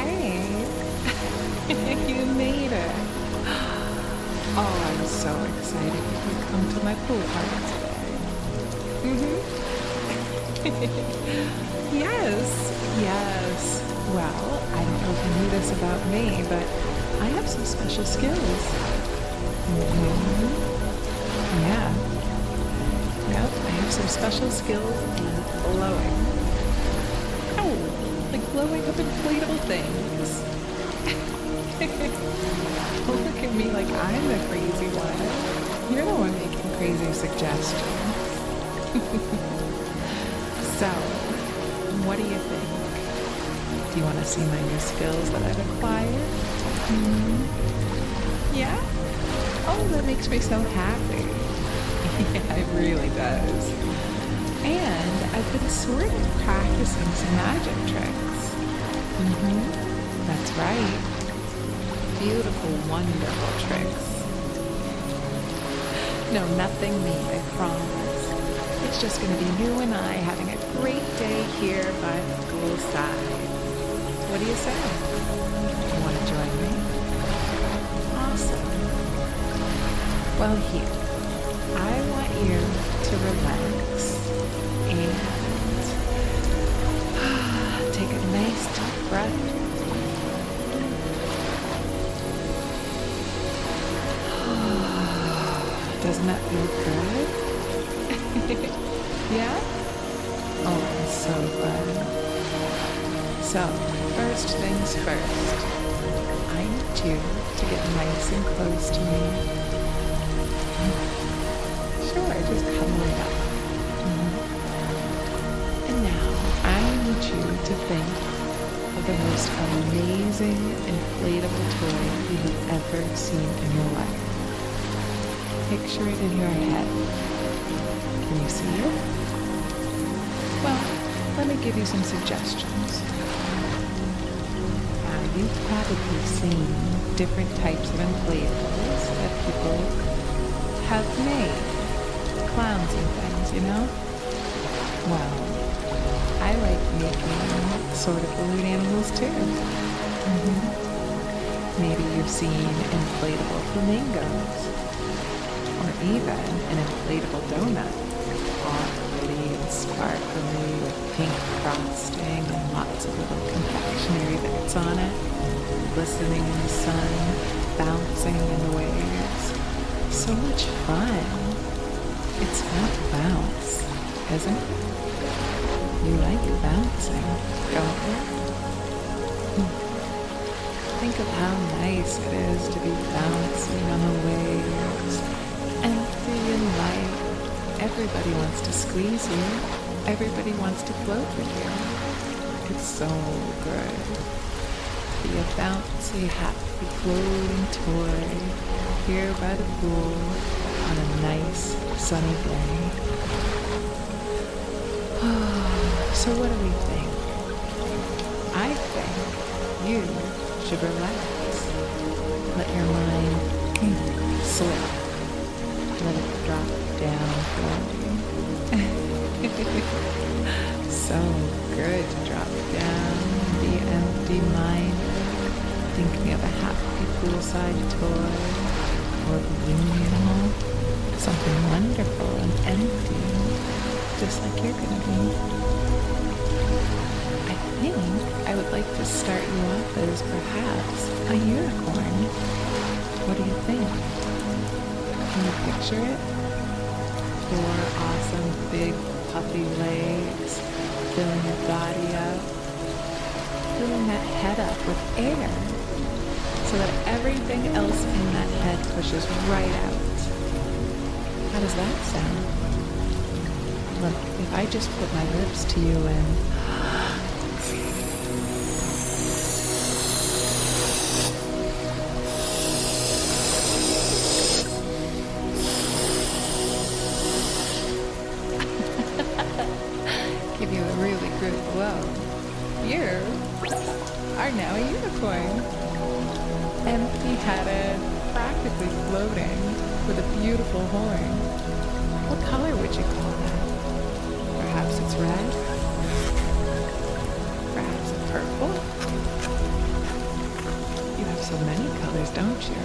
Hey, you made it. Oh, I'm so excited you could come to my pool party today. Yes, yes. Well, I don't know if you knew this about me, but I have some special skills. hmm Yeah, yep, I have some special skills in blowing. Oh, like blowing up inflatable things. Don't look at me like I'm the crazy one. You're the one making crazy suggestions. So, what do you think? Do you want to see my new skills that I've acquired? Yeah? Oh, that makes me so happy. Yeah, it really does. And I've been sort of practicing some magic tricks. That's right. Beautiful, wonderful tricks. No, nothing me, I promise. It's just going to be you and I having a great day here by the poolside. What do you say? You want to join me? Awesome. Well, here, I want you to relax and take a nice deep breath. Doesn't that feel good? Yeah? Oh, I'm so glad. So, first things first. I need you to get nice and close to me. Sure, just come right up. And now, I need you to think of the most amazing inflatable toy you have ever seen in your life. Picture it in your head. Can you see it? Well, let me give you some suggestions. Now, you've probably seen different types of inflatables that people have made. Clowns and things, you know? Well, I like making sort of balloon animals too. Maybe you've seen inflatable flamingos. Or even an inflatable donut, all pretty and sparkly with pink frosting and lots of little confectionery bits on it, glistening in the sun, bouncing in the waves. So much fun. It's fun to bounce, isn't it? You like bouncing, don't you? Think of how nice it is to be bouncing on the waves. Empty and light. Everybody wants to squeeze you. Everybody wants to float with you. It's so good. Be a bouncy, happy, floating toy here by the pool on a nice, sunny day. So what do we think? I think you should relax. Let your mind slip. Let it drop down for you. So good to drop down, be empty-minded, thinking of a happy poolside toy or balloon animal, something wonderful and empty, just like you're gonna be. I think I would like to start you off as perhaps a unicorn. What do you think? Can you picture it? 4 awesome big puffy legs, filling your body up, filling that head up with air, so that everything else in that head pushes right out. How does that sound? Look, if I just put my lips to you and give you a really good blow, you are now a unicorn. Empty-headed, practically floating, with a beautiful horn. What color would you call that? Perhaps it's red? Perhaps it's purple? colors, don't you?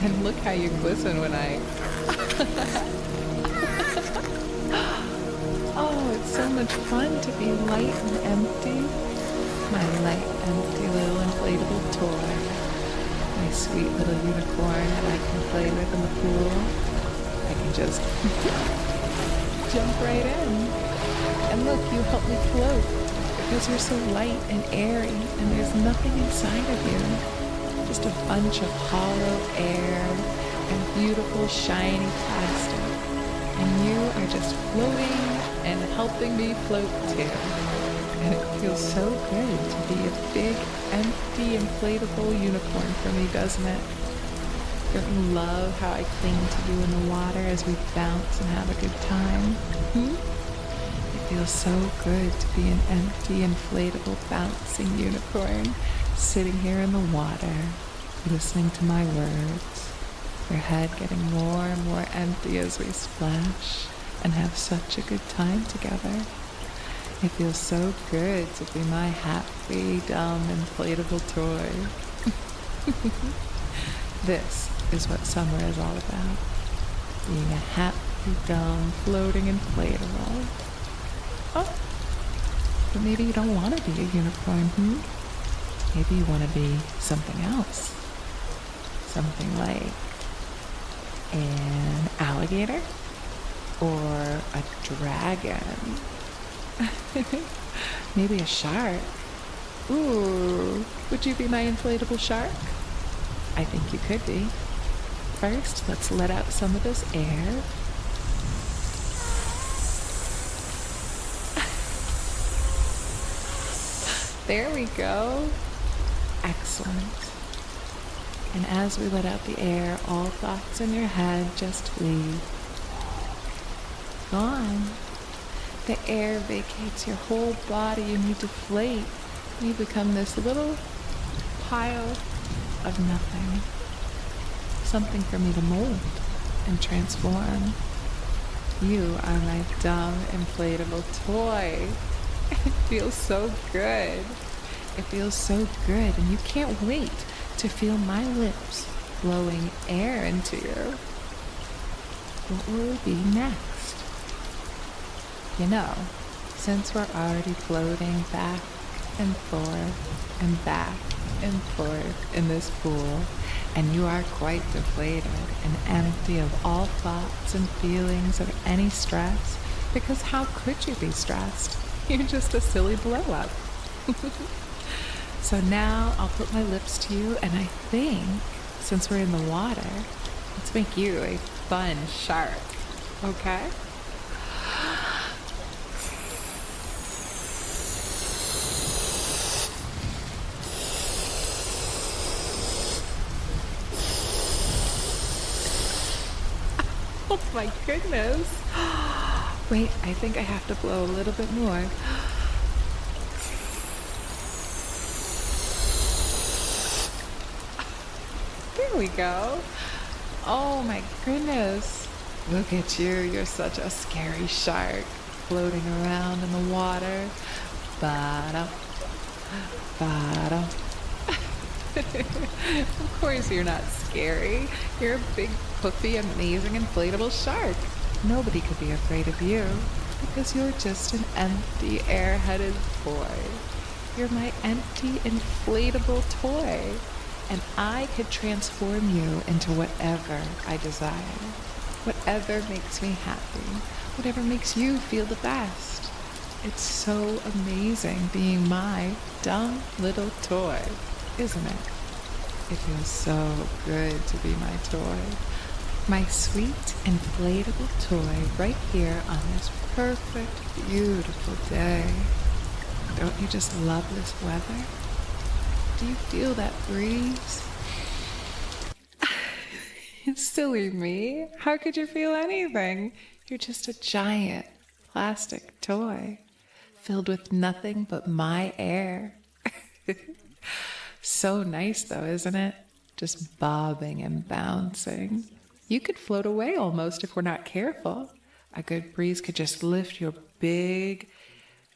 And look how you glisten when I... Oh, it's so much fun to be light and empty. My light, empty little inflatable toy. My sweet little unicorn that I can play with in the pool. I can just jump right in. And look, you help me float because you're so light and airy and there's nothing inside of you. Just a bunch of hollow air and beautiful shiny plastic. And you are just floating and helping me float too. And it feels so good to be a big, empty, inflatable unicorn for me, doesn't it? Don't you love how I cling to you in the water as we bounce and have a good time? It feels so good to be an empty, inflatable, bouncing unicorn sitting here in the water, listening to my words, your head getting more and more empty as we splash and have such a good time together. It feels so good to be my happy, dumb, inflatable toy. This is what summer is all about. Being a happy, dumb, floating inflatable. Oh, but maybe you don't want to be a unicorn, Maybe you want to be something else. Something like an alligator or a dragon. Maybe a shark. Ooh, would you be my inflatable shark? I think you could be. First, let's let out some of this air. There we go. Excellent. And as we let out the air, all thoughts in your head just leave. Gone. The air vacates your whole body and you deflate. You become this little pile of nothing. Something for me to mold and transform. You are my dumb, inflatable toy. It feels so good. It feels so good, and you can't wait to feel my lips blowing air into you. What will it be next? You know, since we're already floating back and forth and back and forth in this pool, and you are quite deflated and empty of all thoughts and feelings of any stress, because how could you be stressed? You're just a silly blow-up. So now I'll put my lips to you, and I think, since we're in the water, let's make you a fun shark, okay? Oh my goodness. Wait, I think I have to blow a little bit more. There we go. Oh my goodness. Look at you. You're such a scary shark floating around in the water. Ba-da, ba-da. Of course you're not scary. You're a big, puffy, amazing, inflatable shark. Nobody could be afraid of you because you're just an empty, air-headed toy. You're my empty, inflatable toy. And I could transform you into whatever I desire. Whatever makes me happy. Whatever makes you feel the best. It's so amazing being my dumb little toy, isn't it? It feels so good to be my toy. My sweet, inflatable toy right here on this perfect, beautiful day. Don't you just love this weather? Do you feel that breeze? Silly me. How could you feel anything? You're just a giant plastic toy filled with nothing but my air. So nice though, isn't it? Just bobbing and bouncing. You could float away almost if we're not careful. A good breeze could just lift your big,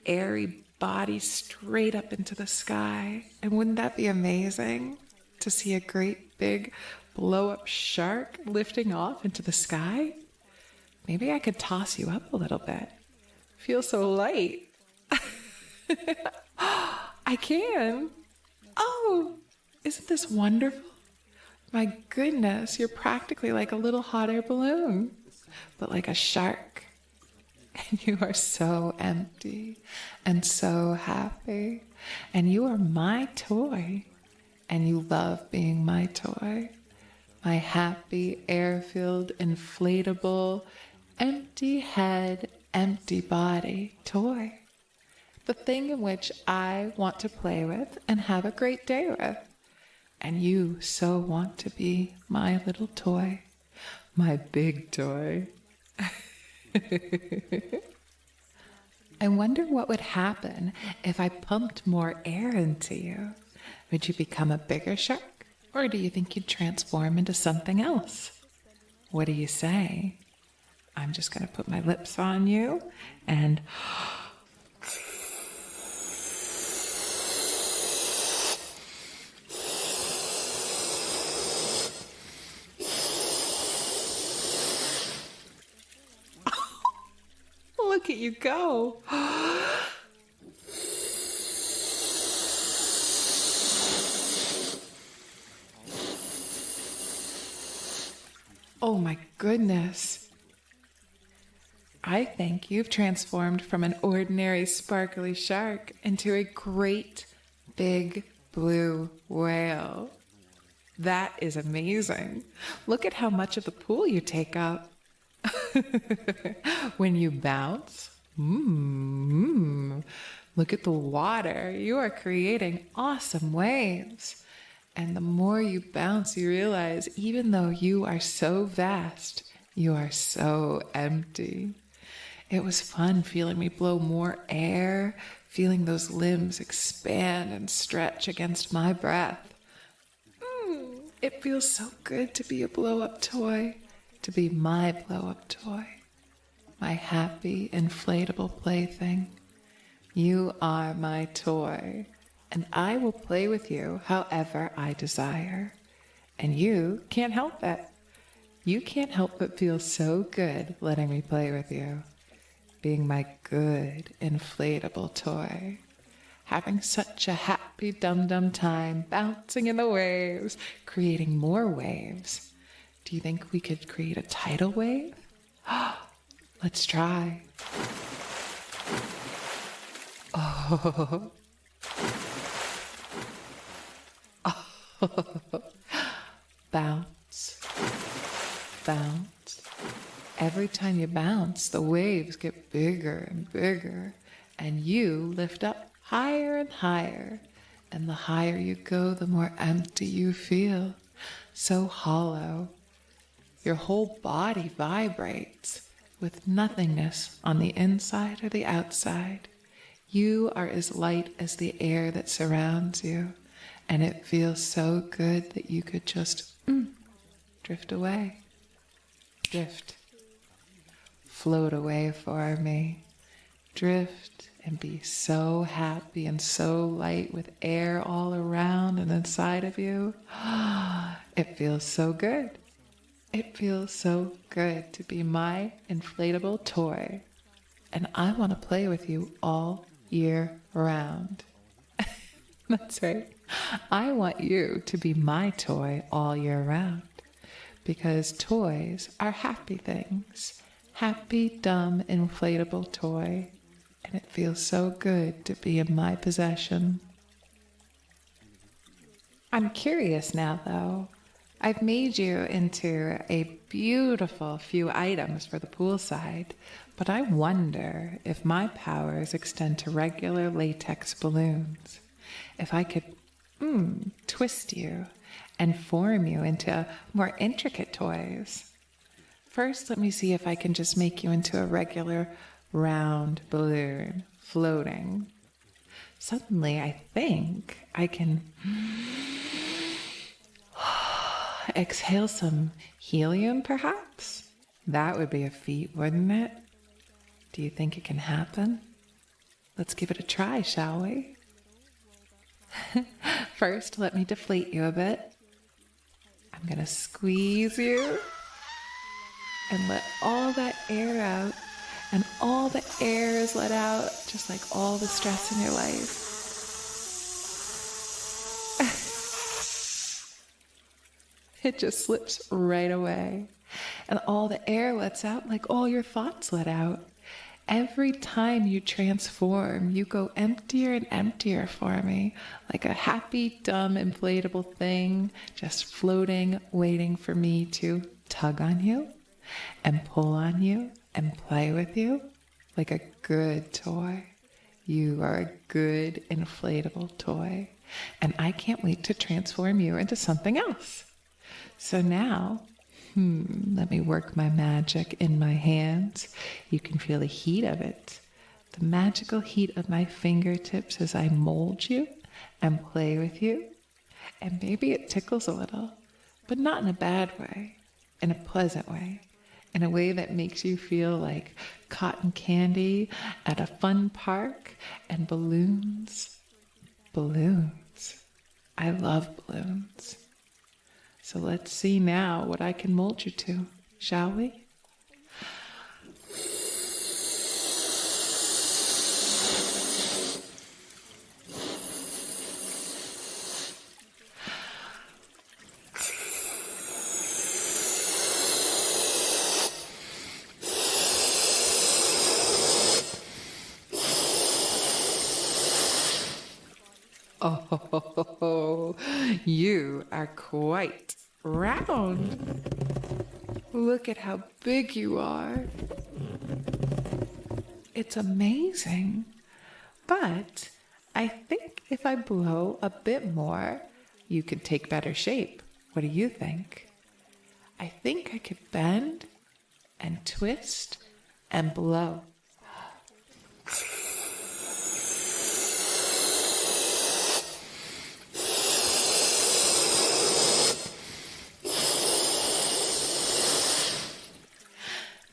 airy body straight up into the sky. And wouldn't that be amazing? To see a great big blow-up shark lifting off into the sky? Maybe I could toss you up a little bit. Feel so light. I can. Oh, isn't this wonderful? My goodness, you're practically like a little hot air balloon, but like a shark. And you are so empty and so happy. And you are my toy. And you love being my toy. My happy, air-filled, inflatable, empty head, empty body toy. The thing in which I want to play with and have a great day with. And you so want to be my little toy, my big toy. I wonder what would happen if I pumped more air into you. Would you become a bigger shark, or do you think you'd transform into something else? What do you say? I'm just going to put my lips on you and... Look at you go. Oh my goodness. I think you've transformed from an ordinary sparkly shark into a great big blue whale. That is amazing. Look at how much of the pool you take up. When you bounce, look at the water. You are creating awesome waves. And the more you bounce, you realize even though you are so vast, you are so empty. It was fun feeling me blow more air, feeling those limbs expand and stretch against my breath. It feels so good to be a blow-up toy. To be my blow-up toy, my happy, inflatable plaything. You are my toy, and I will play with you however I desire. And you can't help it. You can't help but feel so good letting me play with you, being my good, inflatable toy. Having such a happy dum-dum time, bouncing in the waves, creating more waves. Do you think we could create a tidal wave? Let's try. Oh. Bounce, bounce. Every time you bounce, the waves get bigger and bigger, and you lift up higher and higher. And the higher you go, the more empty you feel. So hollow. Your whole body vibrates with nothingness on the inside or the outside. You are as light as the air that surrounds you, and it feels so good that you could just drift away. Drift. Float away for me. Drift and be so happy and so light with air all around and inside of you. It feels so good. It feels so good to be my inflatable toy, and I want to play with you all year round. That's right. I want you to be my toy all year round, because toys are happy things. Happy, dumb, inflatable toy, and it feels so good to be in my possession. I'm curious now, though. I've made you into a beautiful few items for the poolside, but I wonder if my powers extend to regular latex balloons. If I could twist you and form you into more intricate toys. First, let me see if I can just make you into a regular round balloon floating. Suddenly, I think I can exhale some helium, perhaps? That would be a feat, wouldn't it? Do you think it can happen? Let's give it a try, shall we? First, let me deflate you a bit. I'm going to squeeze you and let all that air out. And all the air is let out, just like all the stress in your life. It just slips right away. And all the air lets out like all your thoughts let out. Every time you transform, you go emptier and emptier for me, like a happy, dumb, inflatable thing, just floating, waiting for me to tug on you and pull on you and play with you like a good toy. You are a good inflatable toy, and I can't wait to transform you into something else. So now, let me work my magic in my hands. You can feel the heat of it, the magical heat of my fingertips as I mold you and play with you. And maybe it tickles a little, but not in a bad way, in a pleasant way. In a way that makes you feel like cotton candy at a fun park and balloons. Balloons. I love balloons. So let's see now what I can mold you to, shall we? Oh, you are quite round. Look at how big you are. It's amazing. But I think if I blow a bit more, you could take better shape. What do you think? I think I could bend and twist and blow.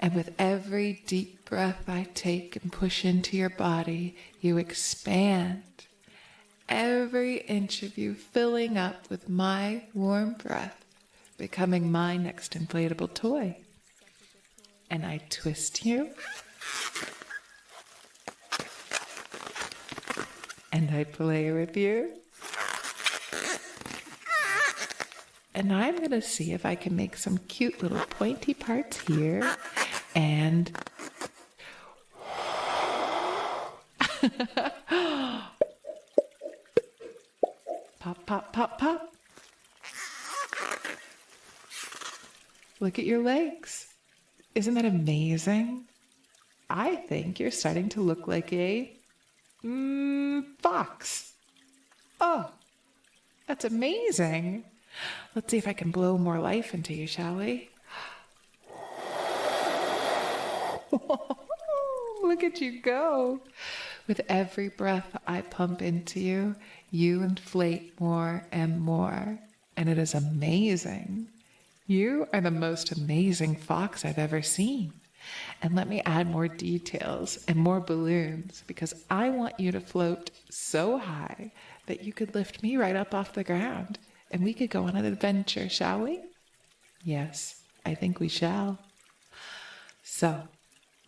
And with every deep breath I take and push into your body, you expand. Every inch of you filling up with my warm breath, becoming my next inflatable toy. And I twist you. And I play with you. And I'm going to see if I can make some cute little pointy parts here. And pop, pop, pop, pop. Look at your legs. Isn't that amazing? I think you're starting to look like a fox. Oh, that's amazing. Let's see if I can blow more life into you, shall we? Look at you go. With every breath I pump into you, you inflate more and more. And it is amazing. You are the most amazing fox I've ever seen. And let me add more details and more balloons, because I want you to float so high that you could lift me right up off the ground and we could go on an adventure, shall we? Yes, I think we shall. So,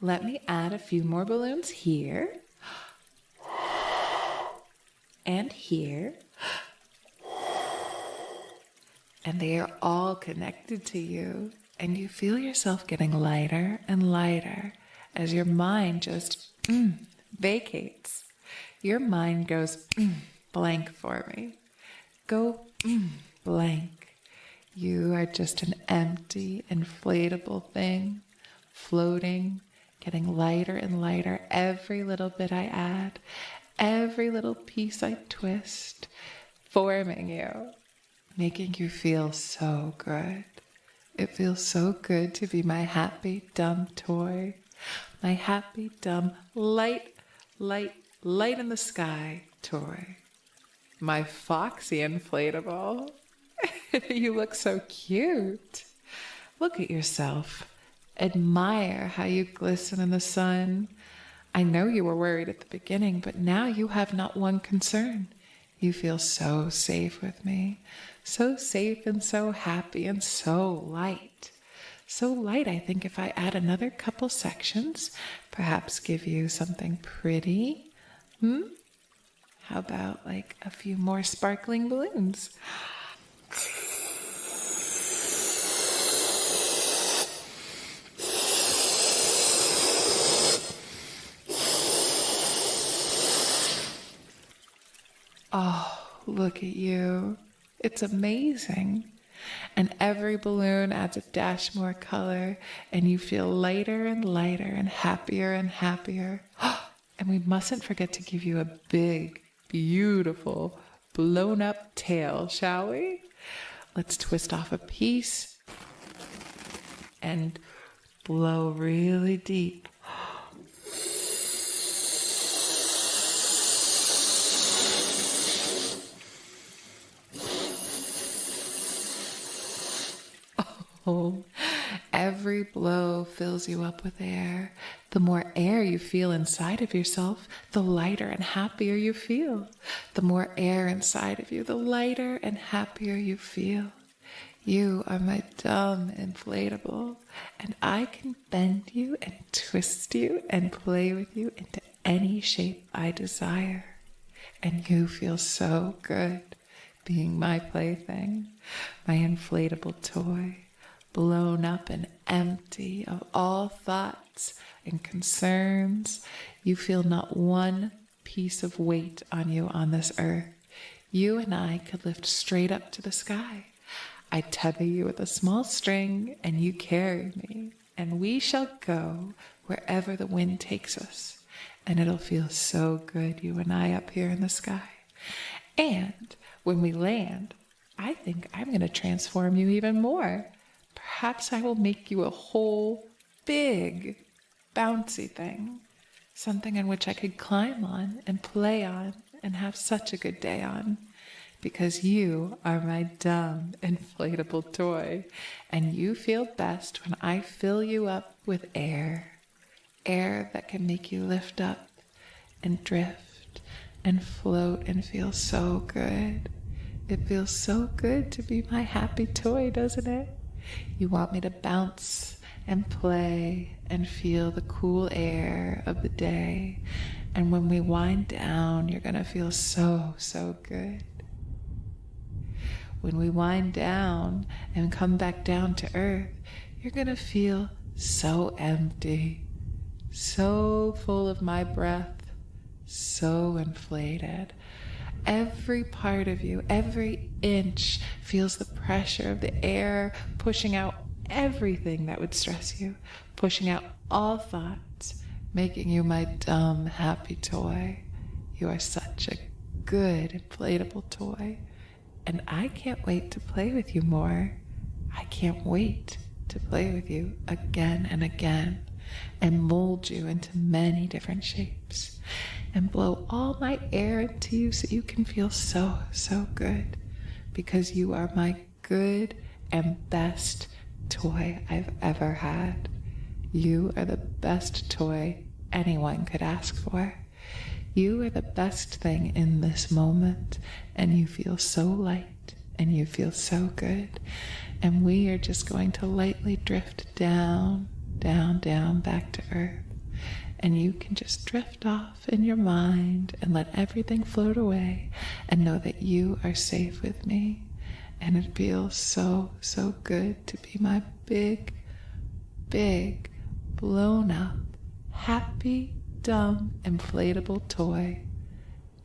let me add a few more balloons here, and here, and they are all connected to you, and you feel yourself getting lighter and lighter as your mind just vacates. Your mind goes blank for me. Go blank. You are just an empty, inflatable thing, floating, getting lighter and lighter every little bit I add, every little piece I twist, forming you, making you feel so good. It feels so good to be my happy, dumb toy, my happy, dumb, light in the sky toy, my foxy inflatable. You look so cute. Look at yourself. Admire how you glisten in the sun. I know you were worried at the beginning, but now you have not one concern. You feel so safe with me, so safe and so happy and so light. So light, I think if I add another couple sections, perhaps give you something pretty. How about like a few more sparkling balloons? Oh, look at you. It's amazing. And every balloon adds a dash more color, and you feel lighter and lighter and happier. And we mustn't forget to give you a big, beautiful, blown up tail, shall we? Let's twist off a piece and blow really deep. Oh, every blow fills you up with air. The more air you feel inside of yourself, the lighter and happier you feel. The more air inside of you, the lighter and happier you feel. You are my dumb inflatable, and I can bend you and twist you and play with you into any shape I desire. And you feel so good being my plaything, my inflatable toy, blown up and empty of all thoughts and concerns. You feel not one piece of weight on you on this earth. You and I could lift straight up to the sky. I tether you with a small string and you carry me, and we shall go wherever the wind takes us. And it'll feel so good, you and I up here in the sky. And when we land, I think I'm going to transform you even more. Perhaps I will make you a whole big bouncy thing, something on which I could climb on and play on and have such a good day on, because you are my dumb inflatable toy, and you feel best when I fill you up with air that can make you lift up and drift and float and feel so good. It feels so good to be my happy toy, doesn't it? You want me to bounce and play and feel the cool air of the day. And when we wind down, you're going to feel so, so good. When we wind down and come back down to earth, you're going to feel so empty, so full of my breath, so inflated. Every part of you, every inch feels the pressure of the air pushing out everything that would stress you, pushing out all thoughts, making you my dumb, happy toy. You are such a good inflatable toy, and I can't wait to play with you more. I can't wait to play with you again and again and mold you into many different shapes and blow all my air into you so you can feel so, so good, because you are my good and best toy I've ever had. You are the best toy anyone could ask for. You are the best thing in this moment, and you feel so light and you feel so good. And we are just going to lightly drift down, down, down back to earth. And you can just drift off in your mind and let everything float away and know that you are safe with me. And it feels so, so good to be my big, big, blown up, happy, dumb, inflatable toy.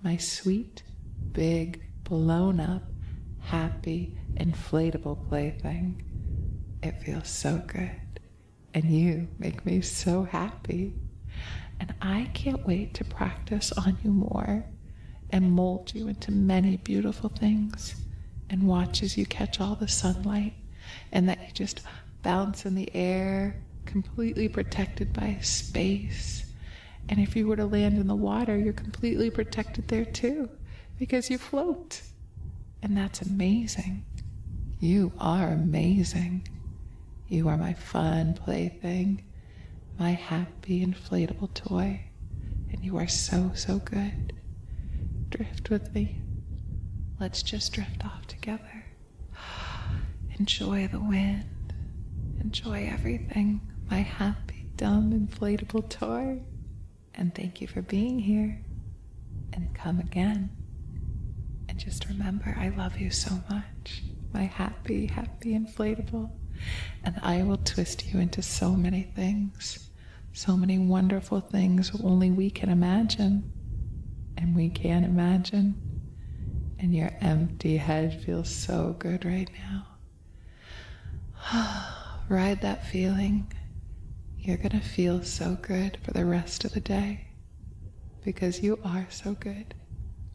My sweet, big, blown up, happy, inflatable plaything. It feels so good. And you make me so happy. And I can't wait to practice on you more and mold you into many beautiful things and watch as you catch all the sunlight and that you just bounce in the air, completely protected by space. And if you were to land in the water, you're completely protected there too, because you float. And that's amazing. You are amazing. You are my fun plaything, my happy inflatable toy, and you are so, so good. Drift with me, Let's just drift off together. Enjoy the wind. Enjoy everything, my happy, dumb, inflatable toy. And thank you for being here. And come again. And just remember, I love you so much, my happy, happy inflatable. And I will twist you into so many things, so many wonderful things only we can imagine. And we can't imagine. And your empty head feels so good right now. Ride that feeling. You're gonna feel so good for the rest of the day because you are so good,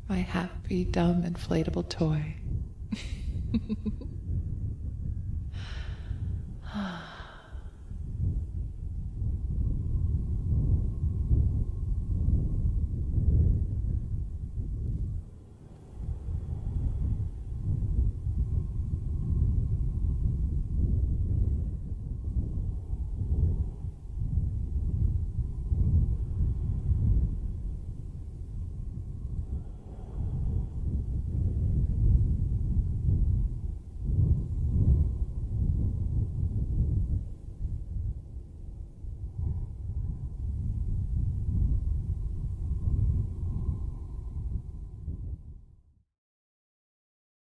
my happy, dumb, inflatable toy.